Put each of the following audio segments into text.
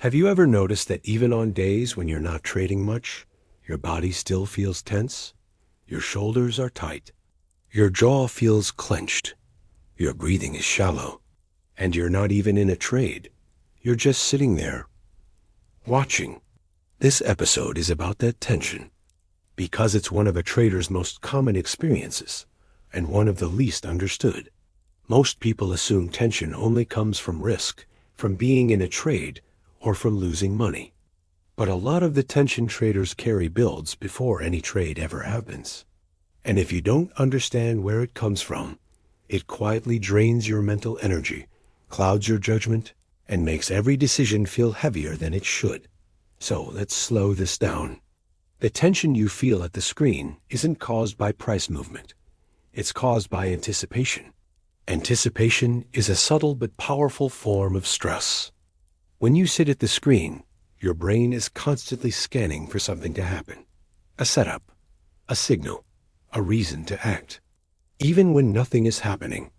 Have you ever noticed that even on days when you're not trading much, your body still feels tense? Your shoulders are tight. Your jaw feels clenched. Your breathing is shallow. And you're not even in a trade. You're just sitting there, watching. This episode is about that tension, because it's one of a trader's most common experiences, and one of the least understood. Most people assume tension only comes from risk, from being in a trade, or from losing money. But a lot of the tension traders carry builds before any trade ever happens. And if you don't understand where it comes from, it quietly drains your mental energy, clouds your judgment, and makes every decision feel heavier than it should. So let's slow this down. The tension you feel at the screen isn't caused by price movement. It's caused by anticipation. Anticipation is a subtle but powerful form of stress. When you sit at the screen, your brain is constantly scanning for something to happen. A setup, a signal, a reason to act. Even when nothing is happening,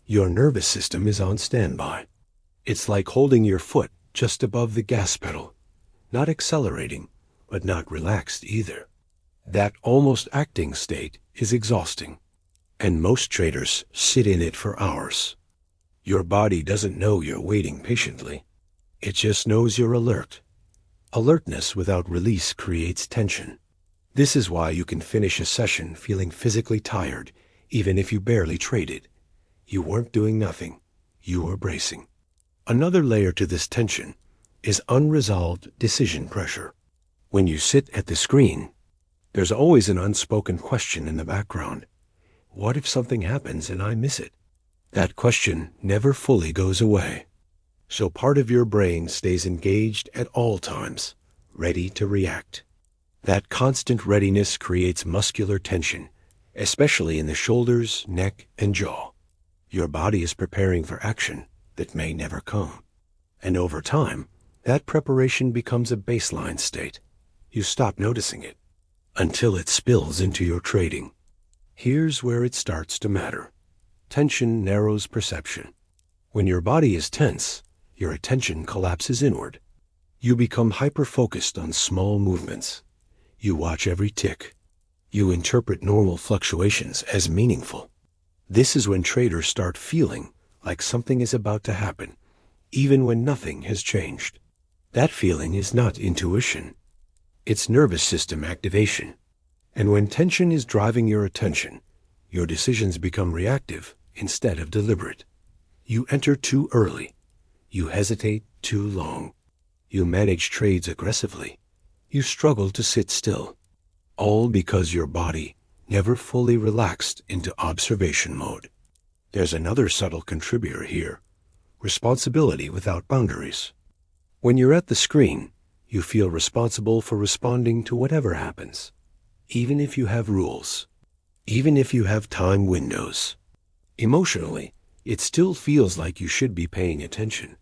your nervous system is on standby. It's like holding your foot just above the gas pedal, not accelerating, but not relaxed either. That almost acting state is exhausting, and most traders sit in it for hours. Your body doesn't know you're waiting patiently. It just knows you're alert. Alertness without release creates tension. This is why you can finish a session feeling physically tired, even if you barely traded. You weren't doing nothing. You were bracing. Another layer to this tension is unresolved decision pressure. When you sit at the screen, there's always an unspoken question in the background. What if something happens and I miss it? That question never fully goes away. So part of your brain stays engaged at all times, ready to react. That constant readiness creates muscular tension, especially in the shoulders, neck, and jaw. Your body is preparing for action that may never come. And over time, that preparation becomes a baseline state. You stop noticing it until it spills into your trading. Here's where it starts to matter. Tension narrows perception. When your body is tense, your attention collapses inward. You become hyper-focused on small movements. You watch every tick. You interpret normal fluctuations as meaningful. This is when traders start feeling like something is about to happen, even when nothing has changed. That feeling is not intuition. It's nervous system activation. And when tension is driving your attention, your decisions become reactive instead of deliberate. You enter too early. You hesitate too long. You manage trades aggressively. You struggle to sit still. All because your body never fully relaxed into observation mode. There's another subtle contributor here. Responsibility without boundaries. When you're at the screen, you feel responsible for responding to whatever happens. Even if you have rules. Even if you have time windows. Emotionally, it still feels like you should be paying attention.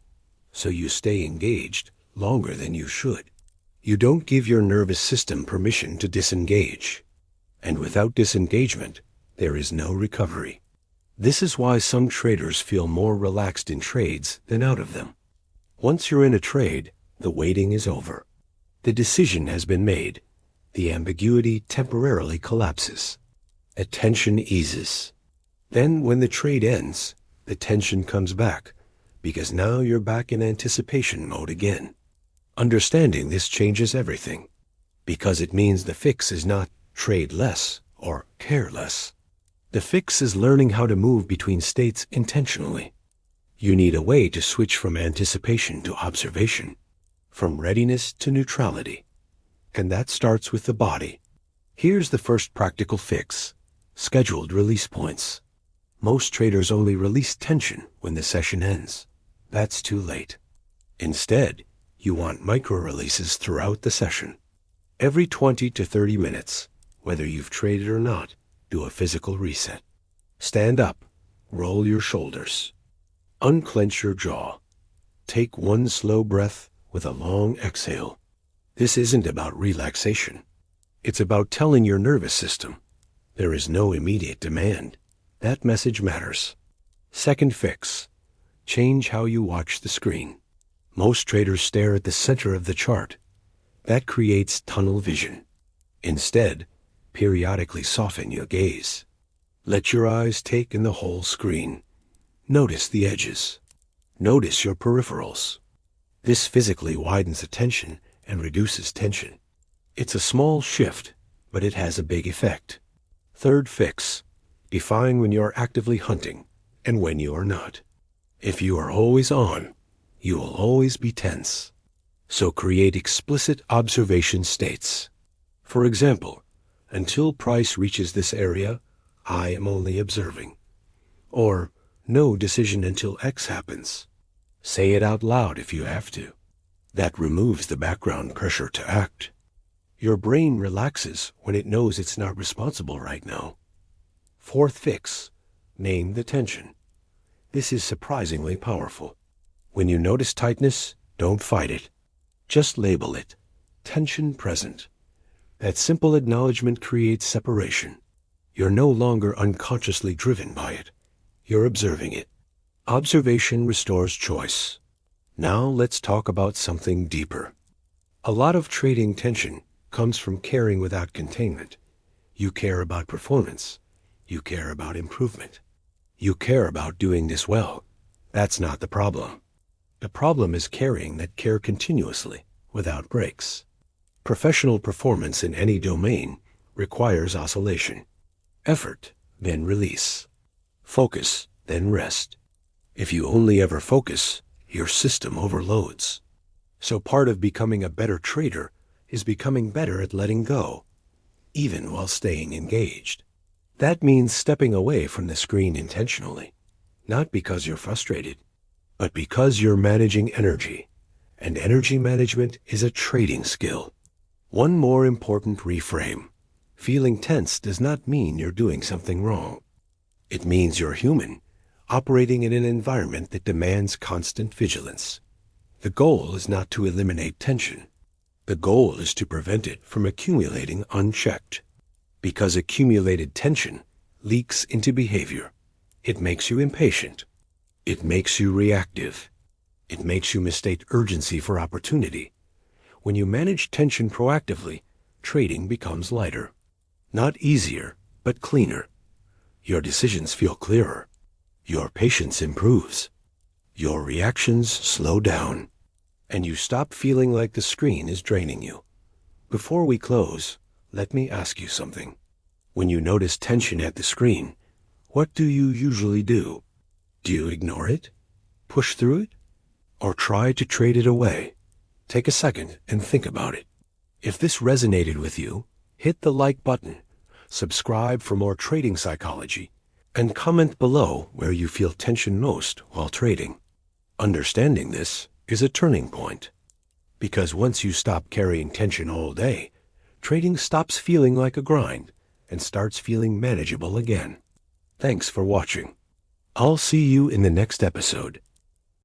So you stay engaged longer than you should. You don't give your nervous system permission to disengage. And without disengagement, there is no recovery. This is why some traders feel more relaxed in trades than out of them. Once you're in a trade, the waiting is over. The decision has been made. The ambiguity temporarily collapses. Attention eases. Then when the trade ends, the tension comes back, because now you're back in anticipation mode again. Understanding this changes everything, because it means the fix is not trade less or care less. The fix is learning how to move between states intentionally. You need a way to switch from anticipation to observation, from readiness to neutrality. And that starts with the body. Here's the first practical fix: scheduled release points. Most traders only release tension when the session ends. That's too late. Instead, you want micro-releases throughout the session. Every 20 to 30 minutes, whether you've traded or not, do a physical reset. Stand up, roll your shoulders, unclench your jaw. Take one slow breath with a long exhale. This isn't about relaxation. It's about telling your nervous system there is no immediate demand. That message matters. Second fix: change how you watch the screen. Most traders stare at the center of the chart. That creates tunnel vision. Instead, periodically soften your gaze. Let your eyes take in the whole screen. Notice the edges. Notice your peripherals. This physically widens attention and reduces tension. It's a small shift, but it has a big effect. Third fix. Define when you are actively hunting and when you are not. If you are always on, you will always be tense. So create explicit observation states. For example, until price reaches this area, I am only observing. Or, no decision until X happens. Say it out loud if you have to. That removes the background pressure to act. Your brain relaxes when it knows it's not responsible right now. Fourth fix. Name the tension. This is surprisingly powerful. When you notice tightness, don't fight it. Just label it. Tension present. That simple acknowledgement creates separation. You're no longer unconsciously driven by it. You're observing it. Observation restores choice. Now let's talk about something deeper. A lot of trading tension comes from caring without containment. You care about performance. You care about improvement. You care about doing this well. That's not the problem. The problem is carrying that care continuously, without breaks. Professional performance in any domain requires oscillation. Effort, then release. Focus, then rest. If you only ever focus, your system overloads. So part of becoming a better trader is becoming better at letting go, even while staying engaged. That means stepping away from the screen intentionally, not because you're frustrated, but because you're managing energy, and energy management is a trading skill. One more important reframe. Feeling tense does not mean you're doing something wrong. It means you're human, operating in an environment that demands constant vigilance. The goal is not to eliminate tension. The goal is to prevent it from accumulating unchecked. Because accumulated tension leaks into behavior. It makes you impatient. It makes you reactive. It makes you mistake urgency for opportunity. When you manage tension proactively, trading becomes lighter. Not easier, but cleaner. Your decisions feel clearer. Your patience improves. Your reactions slow down. And you stop feeling like the screen is draining you. Before we close, let me ask you something. When you notice tension at the screen, what do you usually do? Do you ignore it? Push through it? Or try to trade it away? Take a second and think about it. If this resonated with you, hit the like button, subscribe for more trading psychology, and comment below where you feel tension most while trading. Understanding this is a turning point. Because once you stop carrying tension all day, trading stops feeling like a grind and starts feeling manageable again. Thanks for watching. I'll see you in the next episode.